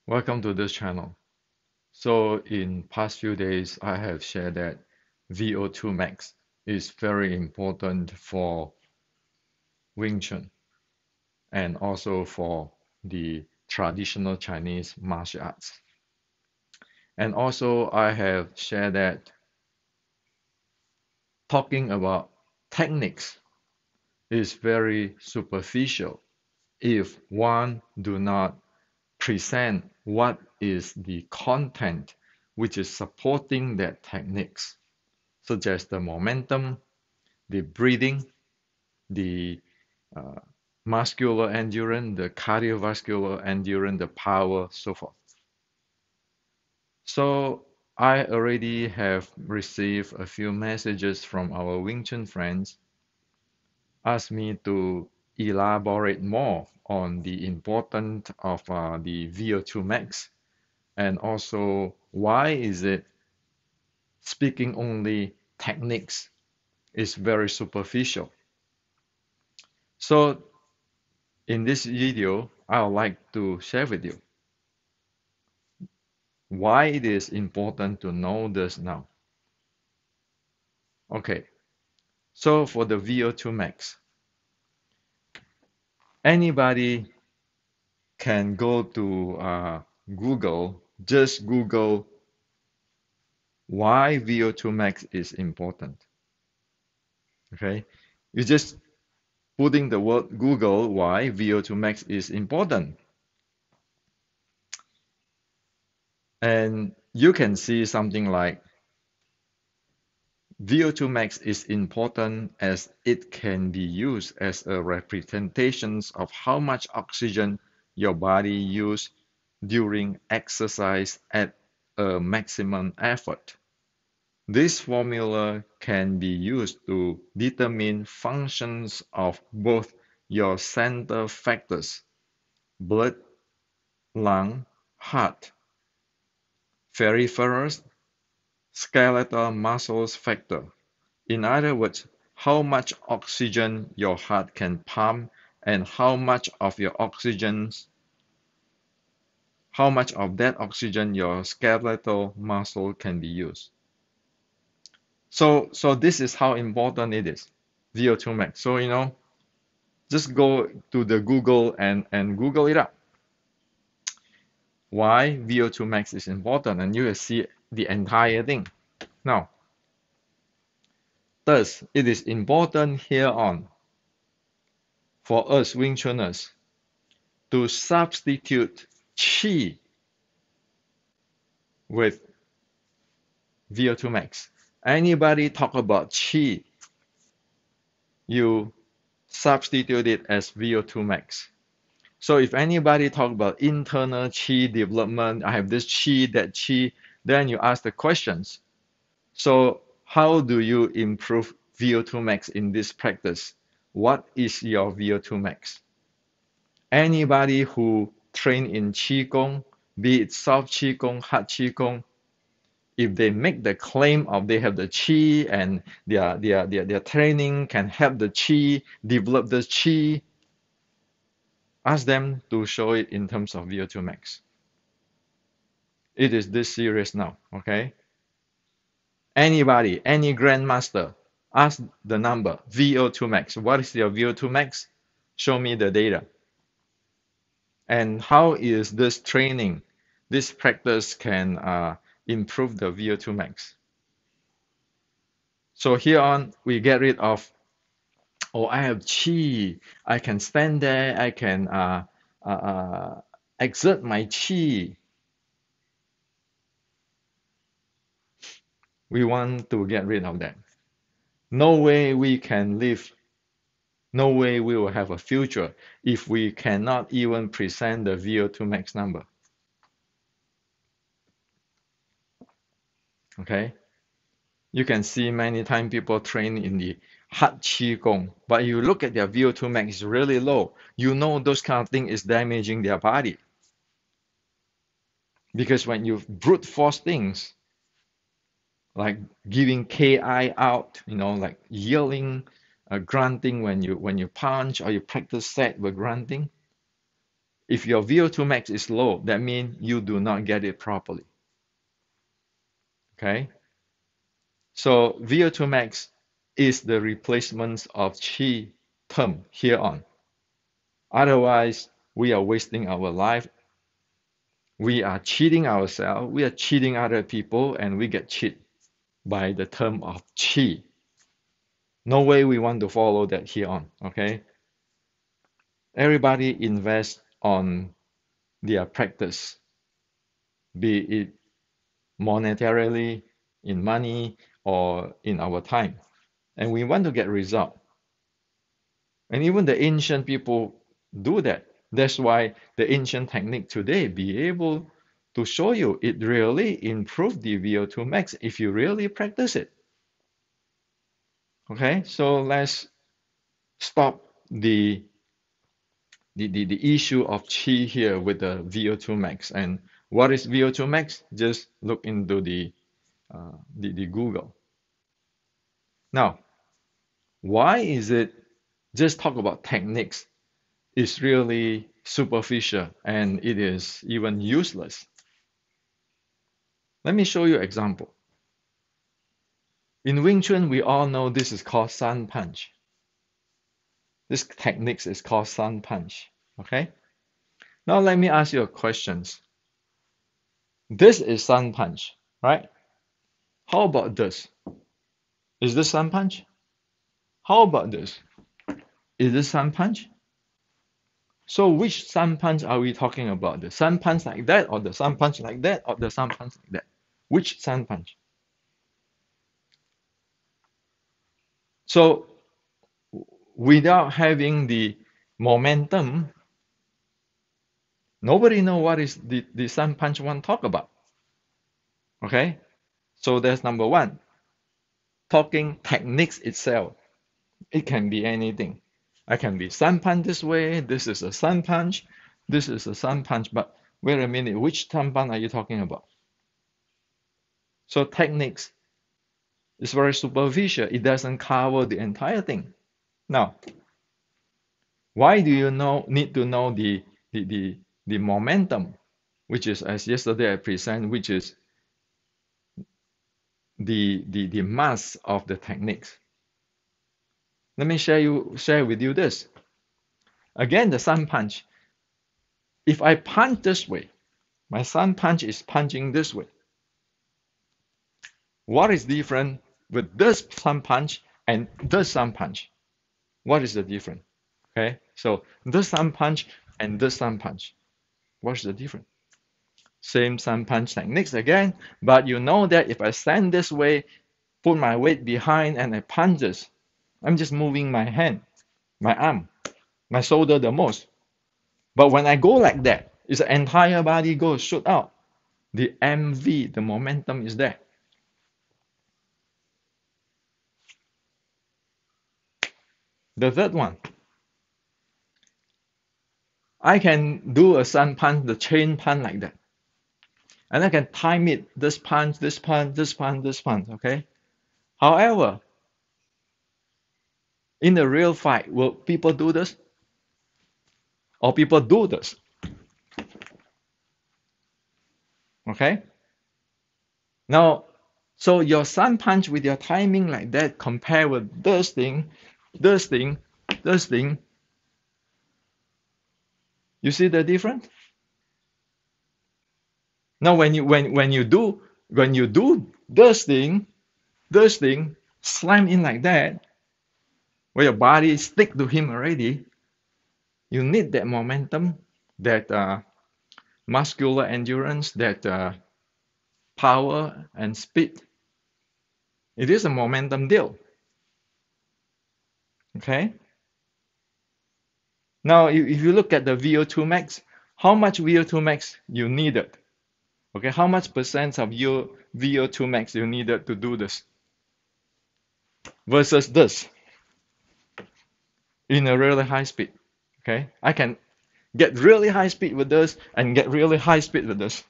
Welcome to this channel. So in past few days, I have shared that Vo2max is very important for Wing Chun and also for the traditional Chinese martial arts. And also I have shared that talking about techniques is very superficial if one do not present what is the content which is supporting that techniques, such as the momentum, the breathing, the uh, muscular endurance, the cardiovascular endurance, the power, so forth. So I already have received a few messages from our Wing Chun friends ask me to elaborate more on the importance of the VO2max and also why is it speaking only techniques is very superficial. So in this video, I would like to share with you why it is important to know this now. Okay, so for the VO2max, anybody can go to Google, just Google why VO2max is important. Okay, you just putting the word Google why VO2max is important, and you can see something like Vo2max is important as it can be used as a representation of how much oxygen your body uses during exercise at a maximum effort. This formula can be used to determine functions of both your center factors, blood, lung, heart, peripheral, skeletal muscles factor. In other words, how much oxygen your heart can pump and how much of that oxygen your skeletal muscle can be used. So this is how important it is, VO2 max. So just go to the Google and Google it up. Why VO2 max is important, and you will see the entire thing. Now, thus it is important here on for us Wing Chuners to substitute Qi with VO2 max. Anybody talk about Qi, you substitute it as VO2 max. So if anybody talk about internal Qi development, I have this Qi, that Qi, then you ask the questions. So how do you improve VO2 max in this practice? What is your VO2 max? Anybody who train in Qigong, be it soft Qigong, hard Qigong, if they make the claim of they have the Qi and their training can help the Qi, develop the Qi, ask them to show it in terms of VO2 max. It is this serious now, okay? Anybody, any grandmaster, ask the number VO2 max. What is your VO2 max? Show me the data. And how is this training, this practice can improve the VO2 max? So here on, we get rid of, oh, I have chi. I can stand there. I can exert my chi. We want to get rid of that. No way we can live. No way we will have a future if we cannot even present the VO2 max number. Okay? You can see many times people train in the hard qigong, but you look at their VO2 max is really low. You know those kind of thing is damaging their body. Because when you brute force things, like giving KI out, like yelling, grunting when you punch or you practice set with grunting, If your VO2 max is low, that means you do not get it properly. Okay? So VO2 max is the replacement of Qi term here on. Otherwise, we are wasting our life. We are cheating ourselves. We are cheating other people, and we get cheated by the term of Qi. No way we want to follow that here on. Okay? Everybody invest on their practice, be it monetarily, in money, or in our time. And we want to get result. And even the ancient people do that. That's why the ancient technique today be able to show you it really improve the VO2 max if you really practice it. Okay, so let's stop the issue of chi here with the VO2 max. And what is VO2 max? Just look into the Google. Now, why is it just talk about techniques is really superficial and it is even useless? Let me show you an example. In Wing Chun, we all know this is called sun punch. This technique is called sun punch. Okay? Now let me ask you a question. This is sun punch, right? How about this? Is this sun punch? How about this? Is this sun punch? So which sun punch are we talking about? The sun punch like that, or the sun punch like that, or the sun punch like that? Which sun punch? So without having the momentum, nobody know what is the sun punch one talk about. Okay? So that's number one. Talking techniques itself. It can be anything. I can be sun punch this way, this is a sun punch, this is a sun punch, but wait a minute, which sun punch are you talking about? So techniques is very superficial. It doesn't cover the entire thing. Now, why do you need to know the momentum, which is, as yesterday I present, which is the mass of the techniques? Let me share with you this. Again, the sun punch. If I punch this way, my sun punch is punching this way. What is different with this sun punch and this sun punch? What is the difference? Okay, so this sun punch and this sun punch. What's the difference? Same sun punch techniques again, but you know that if I stand this way, put my weight behind and I punch this, I'm just moving my hand, my arm, my shoulder the most. But when I go like that, it's the entire body goes shoot out. The MV, the momentum is there. The third one, I can do a sun punch, the chain punch like that. And I can time it, this punch, this punch, this punch, this punch, okay? However, in the real fight, will people do this? Or people do this? Okay? Now, so your sun punch with your timing like that compare with this thing, this thing, this thing. You see the difference? Now when you do this thing, slam in like that, where your body stick to him already, you need that momentum, that muscular endurance, that power and speed. It is a momentum deal. Okay? Now, if you look at the VO2 max, how much VO2 max you needed? Okay, how much percent of your VO2 max you needed to do this versus this in a really high speed? Okay, I can get really high speed with this and get really high speed with this.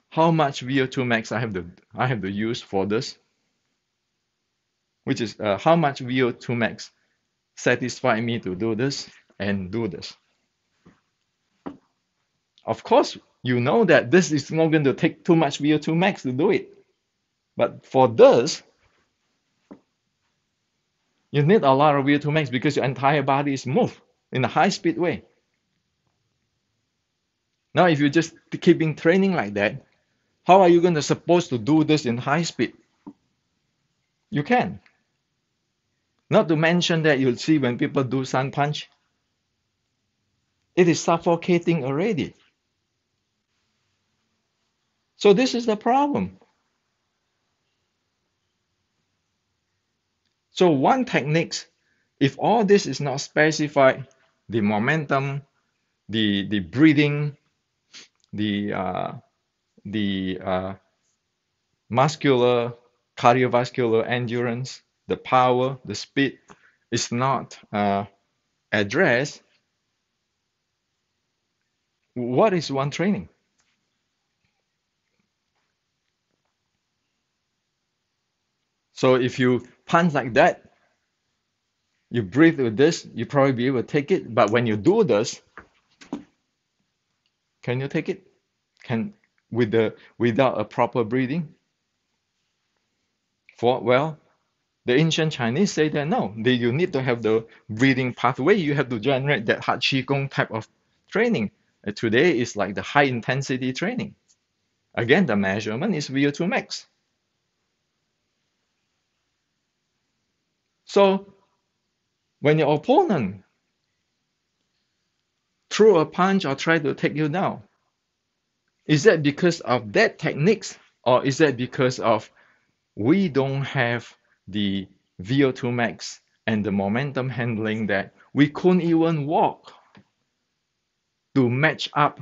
How much VO2 max I have to use for this? Which is how much VO2 max satisfy me to do this and do this. Of course, you know that this is not going to take too much VO2 max to do it. But for this, you need a lot of VO2 max because your entire body is moved in a high speed way. Now, if you just keeping training like that, how are you going to supposed to do this in high speed? You can. Not to mention that you'll see when people do sun punch, it is suffocating already. So this is the problem. So one techniques, if all this is not specified, the momentum, the breathing, the muscular, cardiovascular endurance, the power, the speed is not addressed, what is one training? So if you punch like that, you breathe with this, you probably be able to take it. But when you do this, can you take it? Can without a proper breathing? Well, the ancient Chinese say that no, you need to have the breathing pathway. You have to generate that heart qigong type of training. Today is like the high intensity training. Again, the measurement is VO2 max. So when your opponent throw a punch or try to take you down, is that because of that techniques, or is that because of we don't have the VO2 max and the momentum handling that we couldn't even walk to match up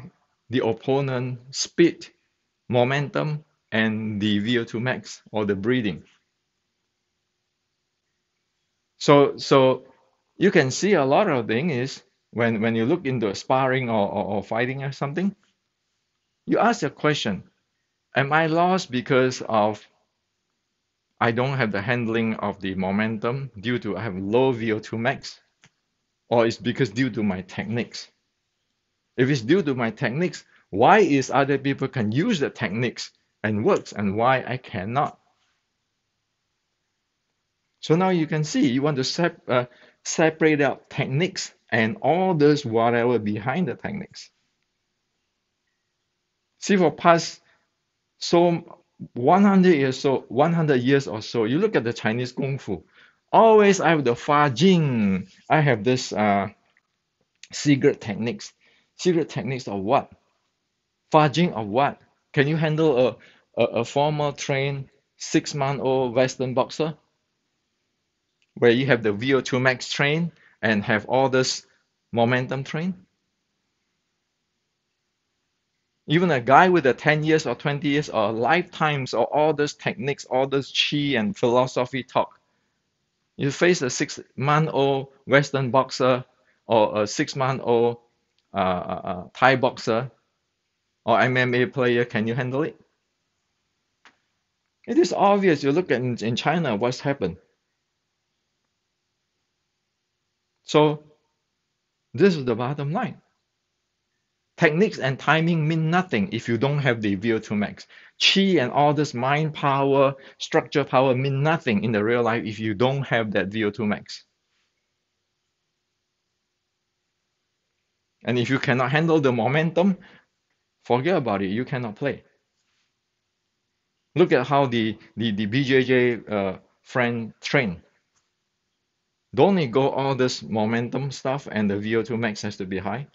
the opponent speed, momentum, and the VO2 max or the breathing? So you can see a lot of things is when you look into sparring or fighting or something, you ask a question, am I lost because of I don't have the handling of the momentum due to I have low VO2 max, or it's because due to my techniques? If it's due to my techniques, why is other people can use the techniques and works and why I cannot? So now you can see you want to separate out techniques and all this whatever behind the techniques. See, for past so 100 years or so, you look at the Chinese Kung Fu, always I have the Fa Jing. I have this secret techniques. Secret techniques of what? Fa Jing of what? Can you handle a former trained 6-month-old Western boxer where you have the VO2 max train and have all this momentum train? Even a guy with a 10 years or 20 years or lifetimes or all these techniques, all this chi and philosophy talk, you face a 6-month-old Western boxer or a 6-month-old Thai boxer or MMA player, can you handle it? It is obvious. You look at in China, what's happened. So this is the bottom line. Techniques and timing mean nothing if you don't have the VO2 max. Chi and all this mind power, structure power mean nothing in the real life if you don't have that VO2 max. And if you cannot handle the momentum, forget about it. You cannot play. Look at how the BJJ friend train. Don't it go all this momentum stuff and the VO2 max has to be high?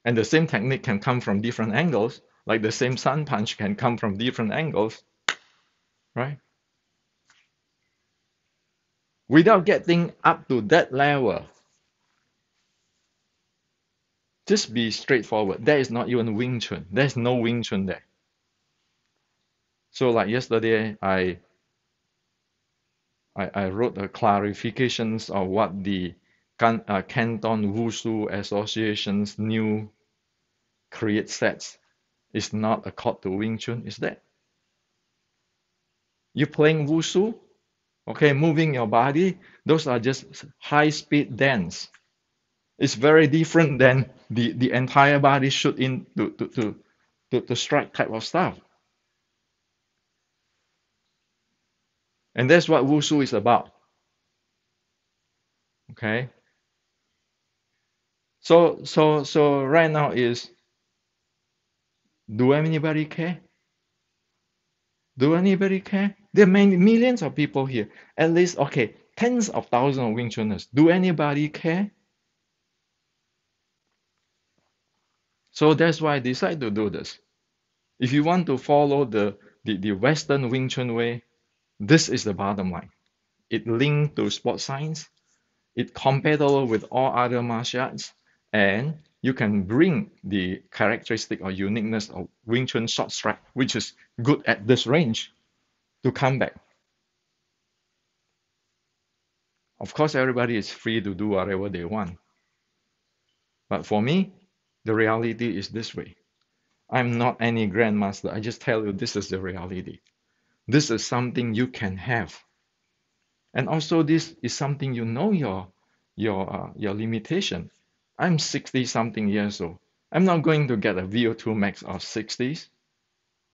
And the same technique can come from different angles, like the same sun punch can come from different angles, right? Without getting up to that level, just be straightforward. There is not even Wing Chun. There's no Wing Chun there. So like yesterday, I wrote a clarifications of what the Canton Wushu Association's new create sets is not a call to Wing Chun, is that? You're playing Wushu, okay, moving your body, those are just high speed dance. It's very different than the entire body shoot in to strike type of stuff. And that's what Wushu is about. Okay. So right now is, do anybody care? Do anybody care? There are many millions of people here. At least, okay, tens of thousands of Wing Chuners. Do anybody care? So that's why I decided to do this. If you want to follow the Western Wing Chun way, this is the bottom line. It linked to sports science. It compatible with all other martial arts, and you can bring the characteristic or uniqueness of Wing Chun short strike, which is good at this range, to come back. Of course, everybody is free to do whatever they want. But for me, the reality is this way. I'm not any grandmaster. I just tell you this is the reality. This is something you can have. And also this is something you know your limitation. I'm 60 something years old. I'm not going to get a VO2 max of 60s.